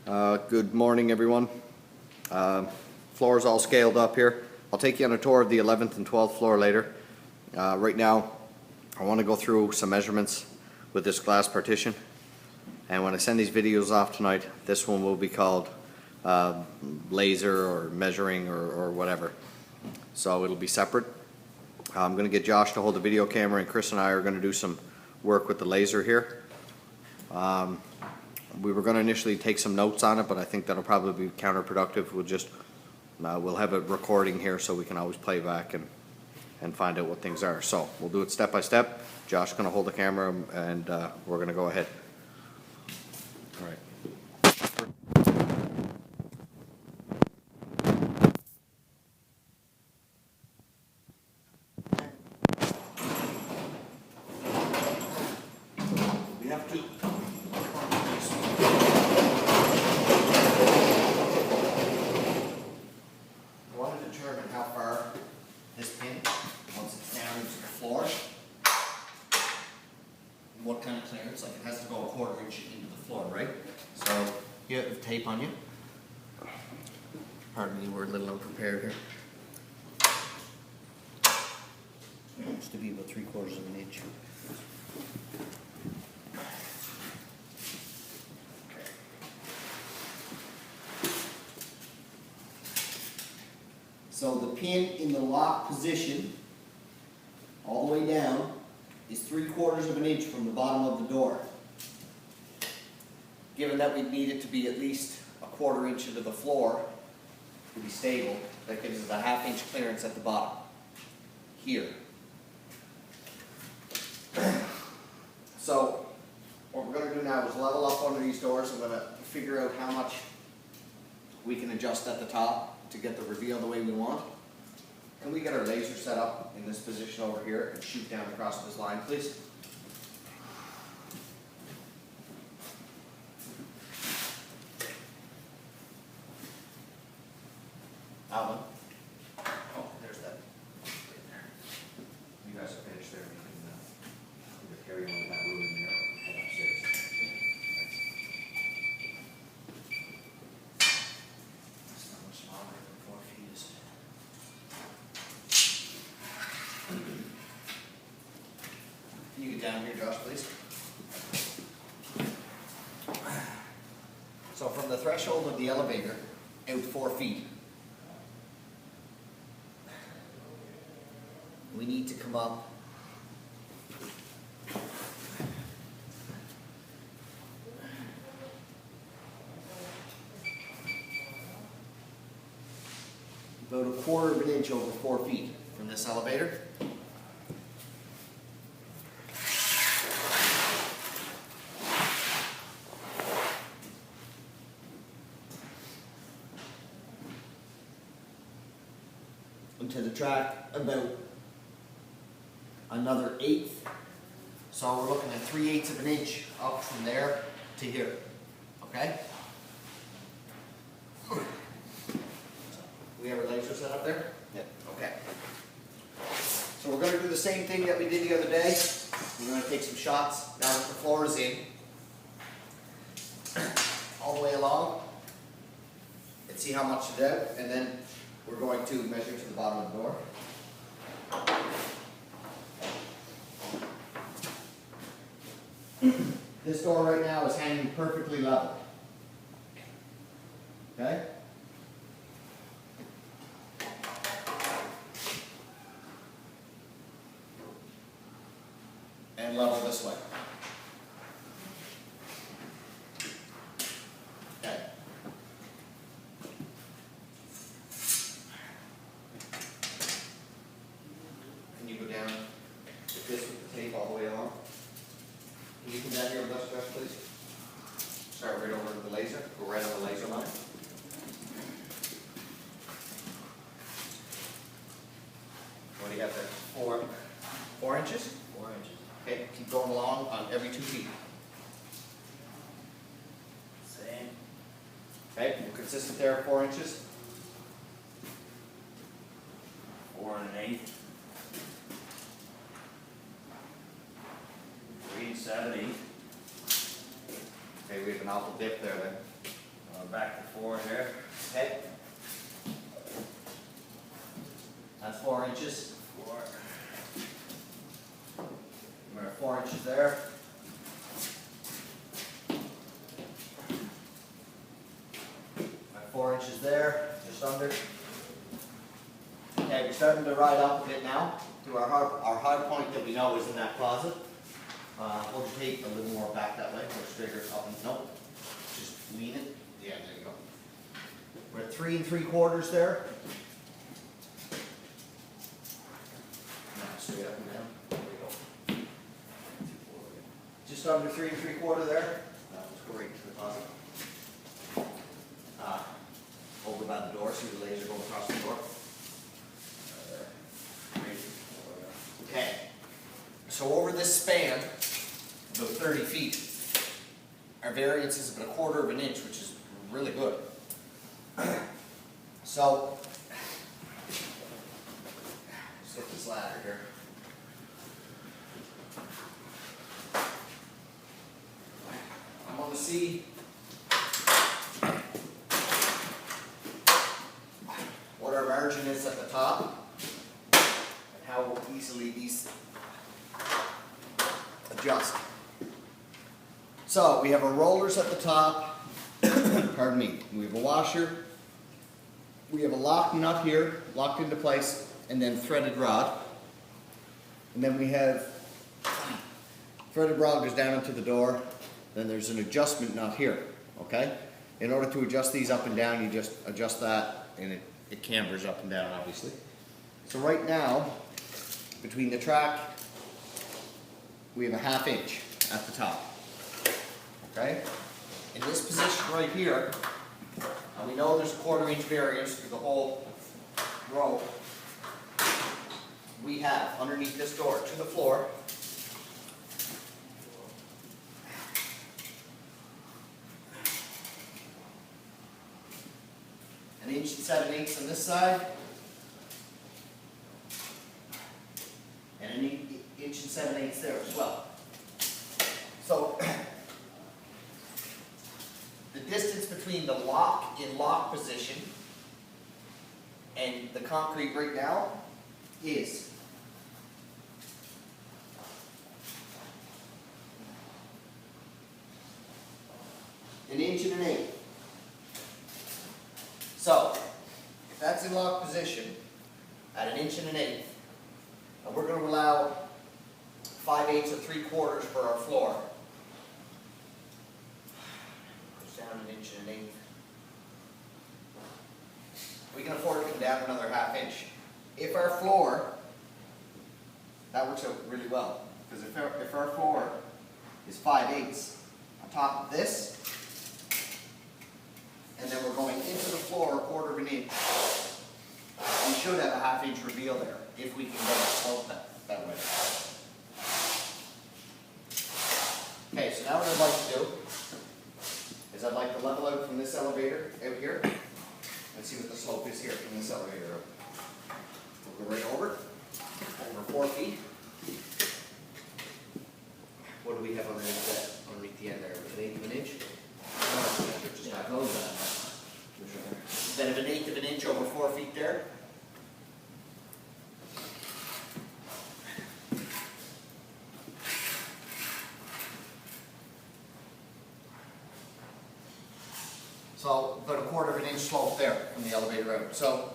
Good morning, everyone. Floor is all scaled up here. I'll take you on a tour of the 11th and 12th floor later. Right now, I want to go through some measurements with this glass partition. And when I send these videos off tonight, this one will be called laser or measuring or whatever. So it'll be separate. I'm going to get Josh to hold the video camera, and Chris and I are going to do some work with the laser here. We were going to initially take some notes on it, but I think that'll probably be counterproductive. We'll have a recording here so we can always play back and find out what things are. So we'll do it step by step. Josh is going to hold the camera, and we're going to go ahead. All right. We have to determine how far this pin, once it's down into the floor, what kind of clearance, like it has to go a quarter inch into the floor, right? So you have tape on you. Pardon me, we're a little unprepared here. It used to be about 3/4 of an inch. So the pin in the lock position, all the way down, is 3/4 of an inch from the bottom of the door. Given that we need it to be at least a quarter inch into the floor to be stable, that gives us a 1/2 inch clearance at the bottom, here. So what we're going to do now is level up one of these doors. I'm going to figure out how much we can adjust at the top to get the reveal the way we want. Can we get our laser set up in this position over here and shoot down across this line, please? Alvin? Oh, there's that. Right there. You guys are finished there. You can either carry on with that room in there or head upstairs. It's not much smaller than 4 feet, is it? Can you get down here, Josh, please? So from the threshold of the elevator, out 4 feet, we need to come up about 1/4 of an inch over 4 feet from this elevator. Into the track about another 1/8. So we're looking at 3/8 of an inch up from there to here. Okay? We have our laser set up there? Yep. Okay. So we're going to do the same thing that we did the other day. We're going to take some shots now that the floor is in, all the way along, and see how much is out, and then we're going to measure to the bottom of the door. This door right now is hanging perfectly level. Okay? And level this way. Okay. Can you go down with this with the tape all the way along? Can you come down here with us, Josh, please? Start right over to the laser. Go right on the laser line. What do you got there? 4 inches? 4 inches. Okay, keep going along on every 2 feet. Same. Okay, we're consistent there at 4 inches. 4 1/8. 3 7/8. Okay, we have an awful dip there then. Back to 4 here. Okay. That's 4 inches. 4. We're at 4 inches there. At 4 inches there, just under. Okay, we're starting to ride up a bit now to our hard point that we know is in that closet. Hold your tape a little more back that way, or straighter up and, nope, just lean it. Yeah, there you go. We're at 3 3/4 there. Now straight up and down. There we go. Just under 3 3/4 there. That was great to the closet. Over by the door, see the laser going across the door. Okay. So over this span, about 30 feet, our variance is about 1/4 of an inch, which is really good. So, let's get this ladder here. I'm going to see what our margin is at the top and how easily these adjust. So we have our rollers at the top, pardon me, we have a washer, we have a lock nut here, locked into place, and then threaded rod. And then we have threaded rod goes down into the door, then there's an adjustment nut here, okay? In order to adjust these up and down, you just adjust that and it cambers up and down, obviously. So right now, between the track, we have a 1/2 inch at the top. Okay? In this position right here, and we know there's a 1/4 inch variance through the whole row, we have underneath this door to the floor, an 1 7/8 on this side, and an 1 7/8 there as well. So, the distance between the lock in lock position and the concrete right now is an 1 1/8. So, if that's in lock position at an 1 1/8, and we're going to allow 5/8 or 3/4 for our floor. Goes down an 1 1/8. We can afford to come down another 1/2 inch. If our floor, that works out really well, because if our floor is 5/8 on top of this, and then we're going into the floor 1/4 of an inch, we should have a 1/2 inch reveal there, if we can get it sloped that way. Okay, so now what I'd like to do is I'd like to level out from this elevator out here and see what the slope is here from this elevator out. We'll go right over 4 feet. What do we have underneath that, underneath the end there? 1/8 of an inch? No, just not close that. Instead of an 1/8 of an inch over 4 feet there. So about 1/4 of an inch slope there from the elevator out. So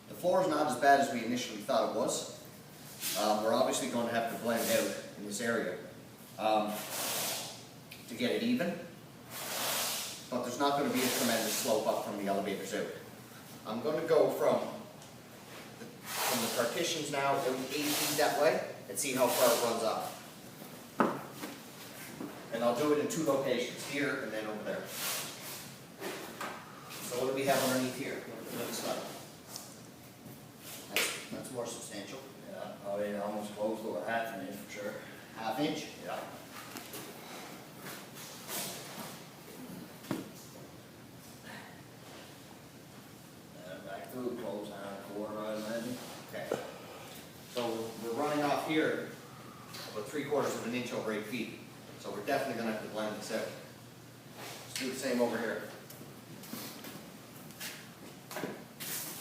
the floor is not as bad as we initially thought it was. We're obviously going to have to blend out in this area to get it even, but there's not going to be a tremendous slope up from the elevators out. I'm going to go from the partitions now out 8 feet that way and see how far it runs up. And I'll do it in 2 locations, here and then over there. So what do we have underneath here? That's more substantial. Yeah, probably almost close to a 1/2 inch for sure. 1/2 inch? Yeah. Back to close on 1/4, I imagine. Okay. So we're running off here about 3/4 of an inch over 8 feet. So we're definitely going to have to blend this out. Do the same over here.